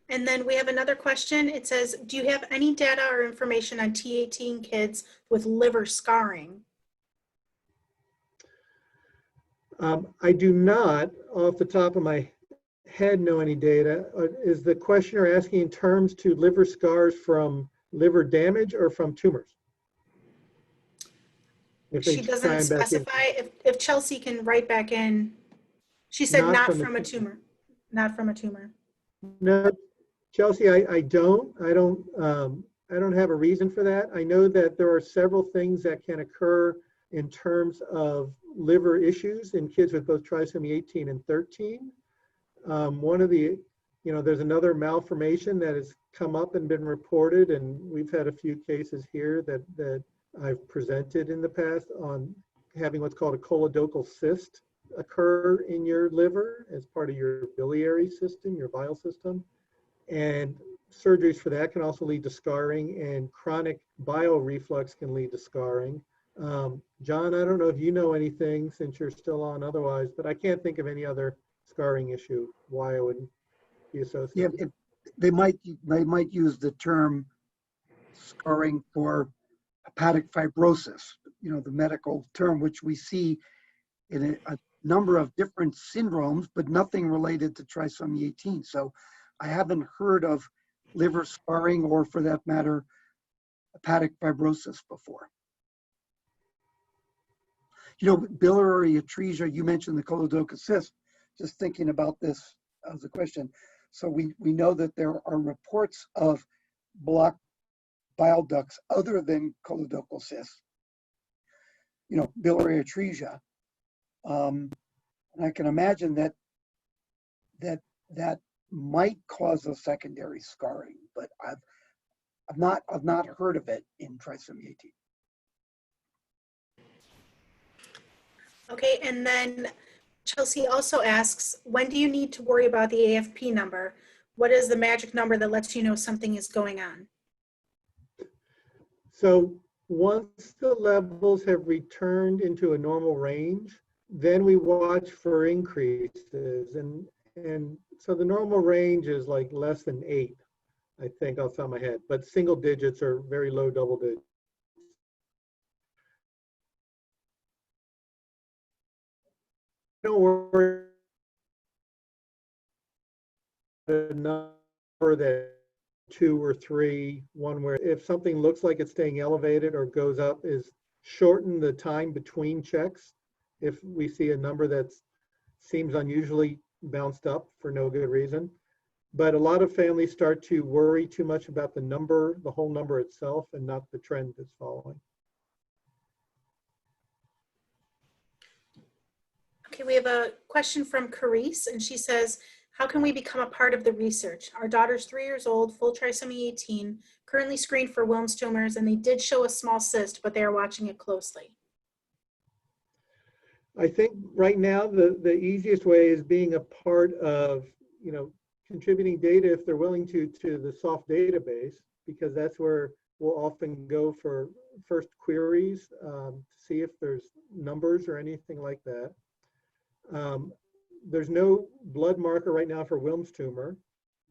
And then we have another question. It says, do you have any data or information on T18 kids with liver scarring? I do not, off the top of my head, know any data. Is the questioner asking in terms to liver scars from liver damage or from tumors? She doesn't specify. If Chelsea can write back in, she said not from a tumor. Not from a tumor. No, Chelsea, I don't have a reason for that. I know that there are several things that can occur in terms of liver issues in kids with both trisomy 18 and 13. One of the, there's another malformation that has come up and been reported, and we've had a few cases here that I've presented in the past on having what's called a choledochal cyst occur in your liver as part of your biliary system, your bile system. And surgeries for that can also lead to scarring, and chronic bile reflux can lead to scarring. John, I don't know if you know anything since you're still on otherwise, but I can't think of any other scarring issue, why it would be Yeah, associated. they might use the term scarring for hepatic fibrosis, the medical term, which we see in a number of different syndromes, but nothing related to trisomy 18. So I haven't heard of liver scarring or, for that matter, hepatic fibrosis before. Biliary atresia, you mentioned the colodoca cyst. Just thinking about this as a question. So we know that there are reports of blocked bile ducts other than colodocal cysts, biliary atresia. And I can imagine that might cause a secondary scarring, but I've not heard of it in trisomy 18. Okay, and then Chelsea also asks, when do you need to worry about the AFP number? What is the magic number that lets you know something is going on? So once the levels have returned into a normal range, then we watch for increases. And so the normal range is like less than 8, I think, off the top of my head, but single digits or very low double digits. Don't worry about a number that 2 or 3, one where if something looks like it's staying elevated or goes up, is shorten the time between checks. If we see a number that seems unusually bounced up for no good reason. But a lot of families start to worry too much about the number, the whole number itself, and not the trend that's following. Okay, we have a question from Carice, and she says, how can we become a part of the research? Our daughter's 3 years old, full trisomy 18, currently screened for Wilms tumors, and they did show a small cyst, but they are watching it closely. I think right now the easiest way is being a part of, contributing data if they're willing to the soft database, because that's where we'll often go for first queries to see if there's numbers or anything like that. There's no blood marker right now for Wilms tumor.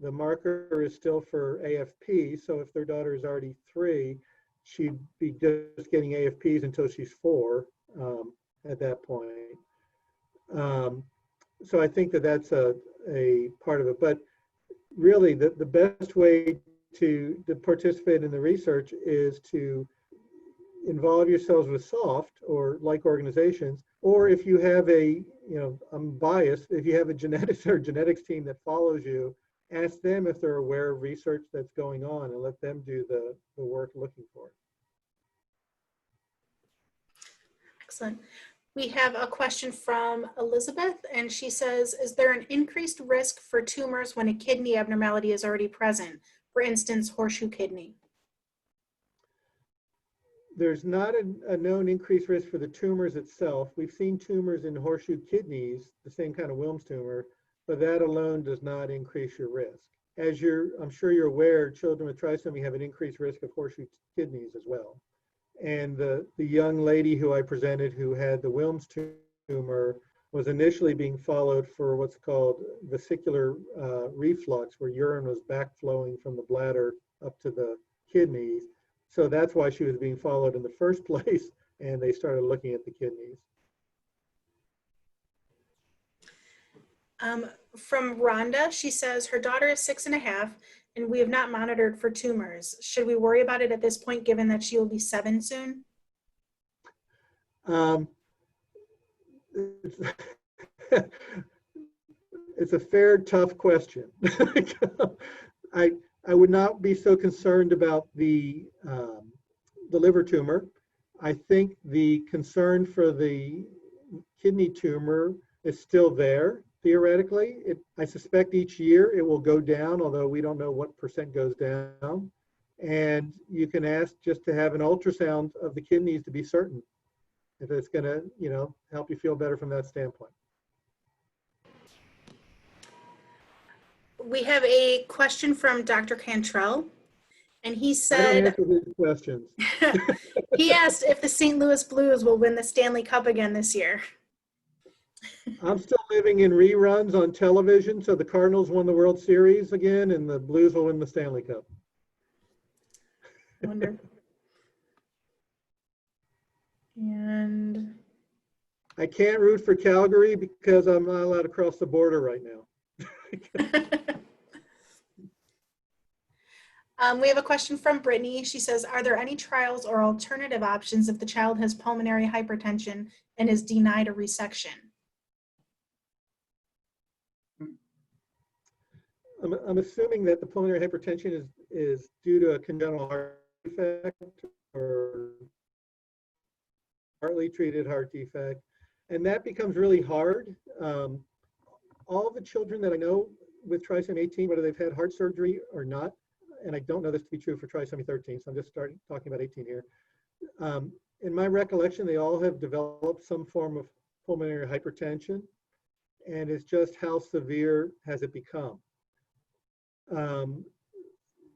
The marker is still for AFP. So if their daughter is already 3, she'd be just getting AFPs until she's 4 at that point. So I think that's a part of it. But really, the best way to participate in the research is to involve yourselves with soft or like organizations, or if you have I'm biased, if you have a genetics team that follows you, ask them if they're aware of research that's going on and let them do the work looking for it. Excellent. We have a question from Elizabeth, and she says, is there an increased risk for tumors when a kidney abnormality is already present? For instance, horseshoe kidney. There's not a known increased risk for the tumors itself. We've seen tumors in horseshoe kidneys, the same kind of Wilms tumor, but that alone does not increase your risk. As I'm sure you're aware, children with trisomy have an increased risk of horseshoe kidneys as well. And the young lady who I presented who had the Wilms tumor was initially being followed for what's called vesicular reflux, where urine was backflowing from the bladder up to the kidneys. So that's why she was being followed in the first place, and they started looking at the kidneys. From Rhonda, she says her daughter is 6.5, and we have not monitored for tumors. Should we worry about it at this point, given that she will be 7 soon? It's a fair, tough question. I would not be so concerned about the liver tumor. I think the concern for the kidney tumor is still there, theoretically. I suspect each year it will go down, although we don't know what percent goes down. And you can ask just to have an ultrasound of the kidneys to be certain if it's going to, help you feel better from that standpoint. We have a question from Dr. Cantrell, and he I said, don't answer these questions. he asked if the St. Louis Blues will win the Stanley Cup again this year. I'm still living in reruns on television. So the Cardinals won the World Series again, and the Blues will win the Stanley Cup. I wonder. And I can't root for Calgary because I'm not allowed to cross the border right now. we have a question from Brittany. She says, are there any trials or alternative options if the child has pulmonary hypertension and is denied a resection? I'm assuming that the pulmonary hypertension is due to a congenital heart defect or partly treated heart defect. And that becomes really hard. All the children that I know with trisomy 18, whether they've had heart surgery or not, and I don't know this to be true for trisomy 13, so I'm just talking about 18 here. In my recollection, they all have developed some form of pulmonary hypertension, and it's just how severe has it become.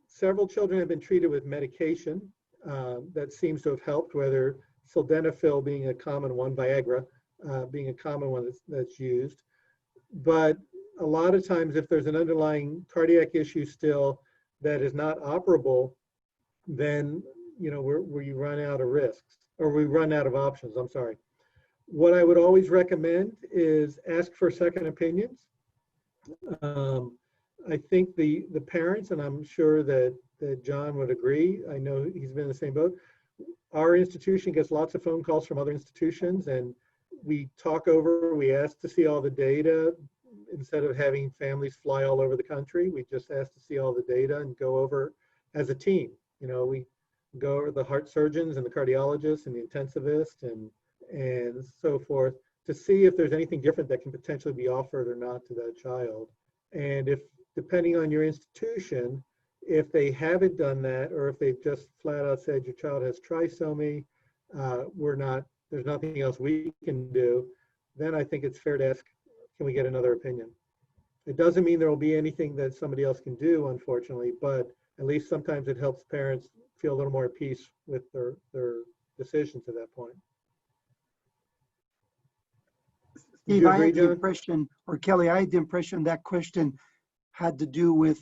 Several children have been treated with medication that seems to have helped, whether sildenafil being a common one, Viagra being a common one that's used. But a lot of times, if there's an underlying cardiac issue still that is not operable, then we run out of risks, or we run out of options. I'm sorry. What I would always recommend is ask for second opinions. I think the parents, and I'm sure that John would agree, I know he's been in the same boat. Our institution gets lots of phone calls from other institutions, and we talk over, we ask to see all the data. Instead of having families fly all over the country, we just ask to see all the data and go over as a team. We go over the heart surgeons and the cardiologists and the intensivist and so forth to see if there's anything different that can potentially be offered or not to that child. And if, depending on your institution, if they haven't done that, or if they've just flat out said your child has trisomy, there's nothing else we can do, then I think it's fair to ask, can we get another opinion? It doesn't mean there will be anything that somebody else can do, unfortunately, but at least sometimes it helps parents feel a little more at peace with their decisions at that point. Steve, you I agree, had the John? impression, or Kelly, I had the impression that question had to do with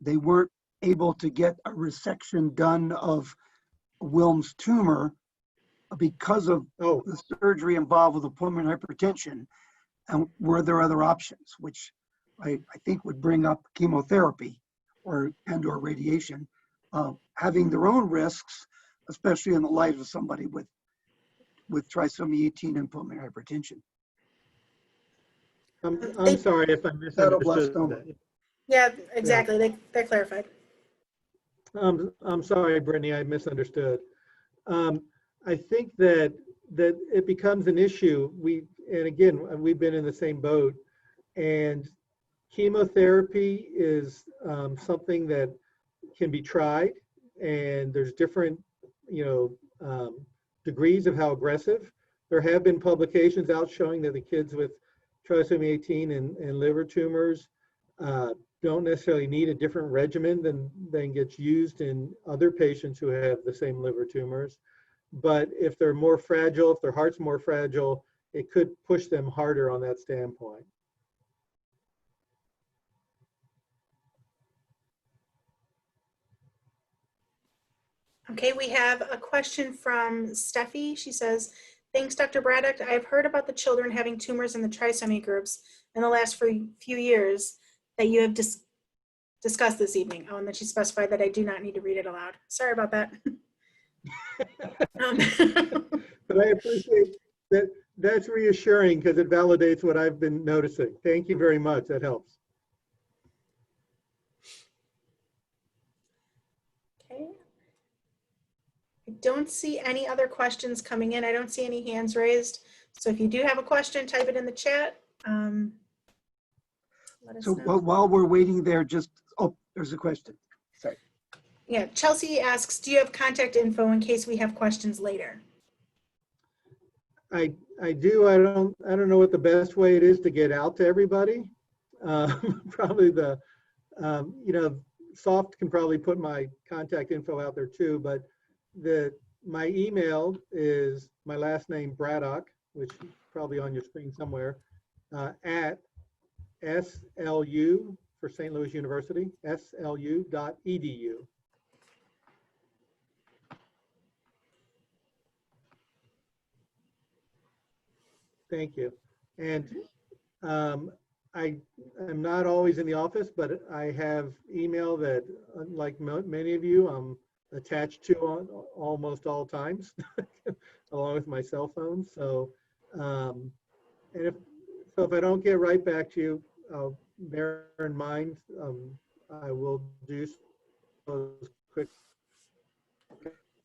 they weren't able to get a resection done of Wilms tumor because of the surgery involved with the pulmonary hypertension. And were there other options, which I think would bring up chemotherapy or radiation, having their own risks, especially in the light of somebody with trisomy 18 and pulmonary hypertension. I'm sorry if I misunderstood that. Yeah, exactly. Yeah. They clarified. I'm sorry, Brittany, I misunderstood. I think that it becomes an issue. And again, we've been in the same boat, and chemotherapy is something that can be tried, and there's different, degrees of how aggressive. There have been publications out showing that the kids with trisomy 18 and liver tumors don't necessarily need a different regimen than gets used in other patients who have the same liver tumors. But if they're more fragile, if their heart's more fragile, it could push them harder on that standpoint. Okay, we have a question from Steffi. She says, thanks, Dr. Braddock. I've heard about the children having tumors in the trisomy groups in the last few years that you have discussed this evening. Oh, and then she specified that I do not need to read it aloud. Sorry about that. But I appreciate that. That's reassuring because it validates what I've been noticing. Thank you very much. That helps. Okay. I don't see any other questions coming in. I don't see any hands raised. So if you do have a question, type it in the chat. Let us know. While we're waiting there, there's a question. Sorry. Yeah, Chelsea asks, do you have contact info in case we have questions later? I do. I don't know what the best way it is to get out to everybody. Probably Soft can probably put my contact info out there too, but my email is my last name, Braddock, which probably on your screen somewhere, at SLU for St. Louis University, slu.edu. Thank you. And I am not always in the office, but I have email that, unlike many of you, I'm attached to on almost all times, along with my cell phone. So, and if I don't get right back to you, bear in mind, I will do so as quick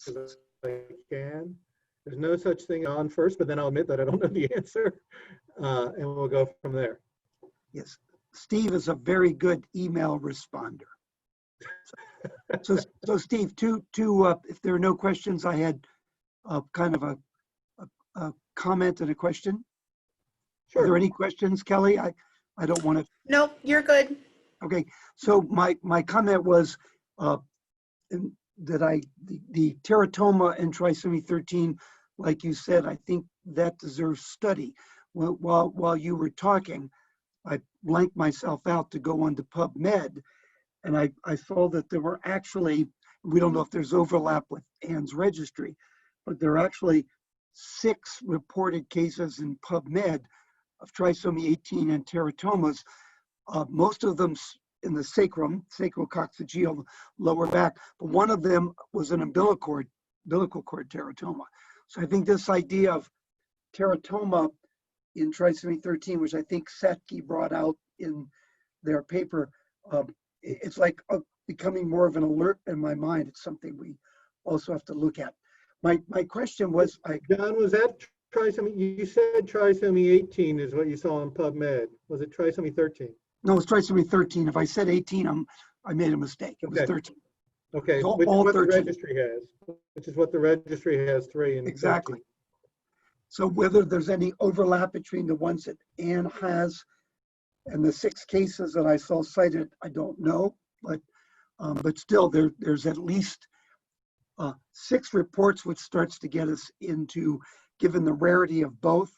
as I can. There's no such thing on first, but then I'll admit that I don't know the answer, and we'll go from there. Yes, Steve is a very good email responder. So Steve, if there are no questions, I had kind of a comment and a question. Sure. Are there any questions, Kelly? I don't want to. Nope, you're good. Okay, so my comment was that the teratoma and trisomy 13, like you said, I think that deserves study. While you were talking, I blanked myself out to go onto PubMed, and I saw that there were actually, we don't know if there's overlap with Anne's registry, but there are actually 6 reported cases in PubMed of trisomy 18 and teratomas, most of them in the sacrococcygeal lower back, but one of them was an umbilical cord teratoma. So I think this idea of teratoma in trisomy 13, which I think Setke brought out in their paper, it's like becoming more of an alert in my mind. It's something we also have to look at. My question was, John, was that trisomy? You said trisomy 18 is what you saw on PubMed. Was it trisomy 13? no, it's trisomy 13. If I said 18, I made a mistake. It was Okay. 13. Okay, All- which is all what 13. the registry has. Which is what the registry has, 3 and Exactly. 13. So whether there's any overlap between the ones that Anne has and the 6 cases that I saw cited, I don't know, but still there's at least 6 reports, which starts to get us into, given the rarity of both,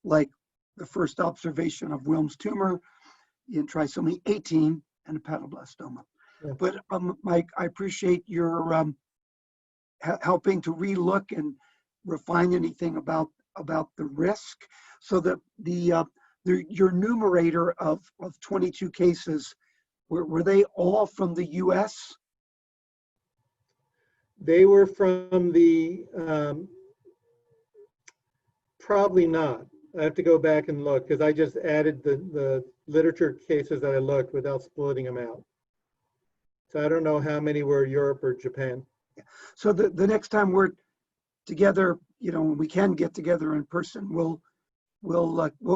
like the first observation of Wilms tumor in trisomy 18 and hepatoblastoma. Yeah. But Mike, I appreciate your helping to relook and refine anything about the risk, so that your numerator of 22 cases, were they all from the U.S.? They were from the, probably not. I have to go back and look because I just added the literature cases that I looked without splitting them out. So I don't know how many were Europe or Japan. So the next time we're together, when we can get together in person, we'll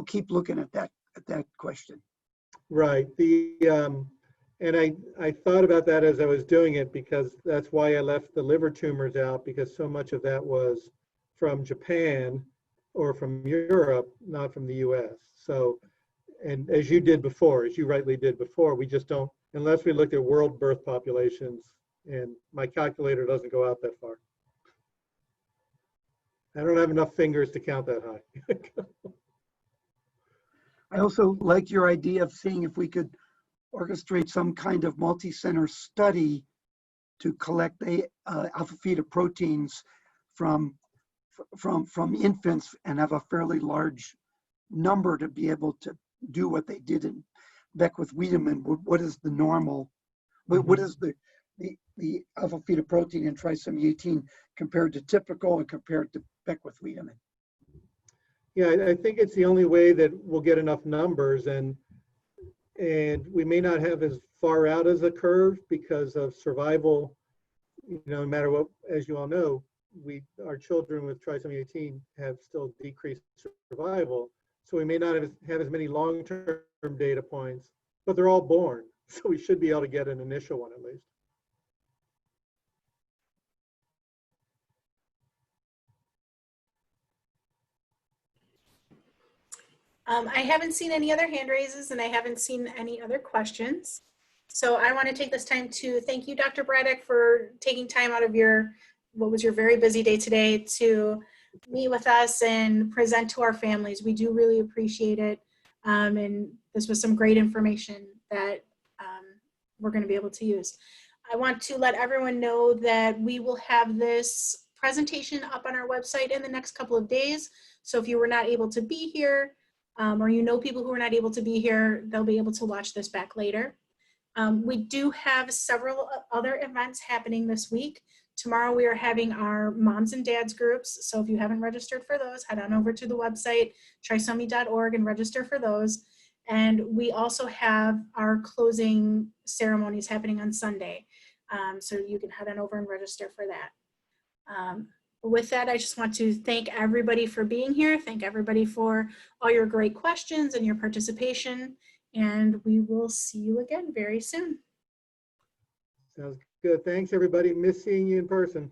keep looking at that question. Right. And I thought about that as I was doing it, because that's why I left the liver tumors out, because so much of that was from Japan or from Europe, not from the US. So, and as you rightly did before, we just don't, unless we looked at world birth populations, and my calculator doesn't go out that far. I don't have enough fingers to count that high. I also like your idea of seeing if we could orchestrate some kind of multi-center study to collect the alpha-fetoproteins from infants and have a fairly large number to be able to do what they did in Beckwith-Wiedemann. What is the normal? What is the alpha-fetoprotein in trisomy 18 compared to typical and compared to Beckwith-Wiedemann? Yeah, I think it's the only way that we'll get enough numbers, and we may not have as far out as a curve because of survival. No matter what, as you all know, our children with trisomy 18 have still decreased survival. So we may not have as many long-term data points, but they're all born. So we should be able to get an initial one at least. I haven't seen any other hand raises, and I haven't seen any other questions. So I want to take this time to thank you, Dr. Braddock, for taking time out of what was your very busy day today to meet with us and present to our families. We do really appreciate it. And this was some great information that we're going to be able to use. I want to let everyone know that we will have this presentation up on our website in the next couple of days. So if you were not able to be here, or you know people who are not able to be here, they'll be able to watch this back later. We do have several other events happening this week. Tomorrow we are having our moms and dads groups. So if you haven't registered for those, head on over to the website, trisomy.org, and register for those. And we also have our closing ceremonies happening on Sunday. So you can head on over and register for that. With that, I just want to thank everybody for being here. Thank everybody for all your great questions and your participation. And we will see you again very soon. Sounds good. Thanks, everybody. Miss seeing you in person.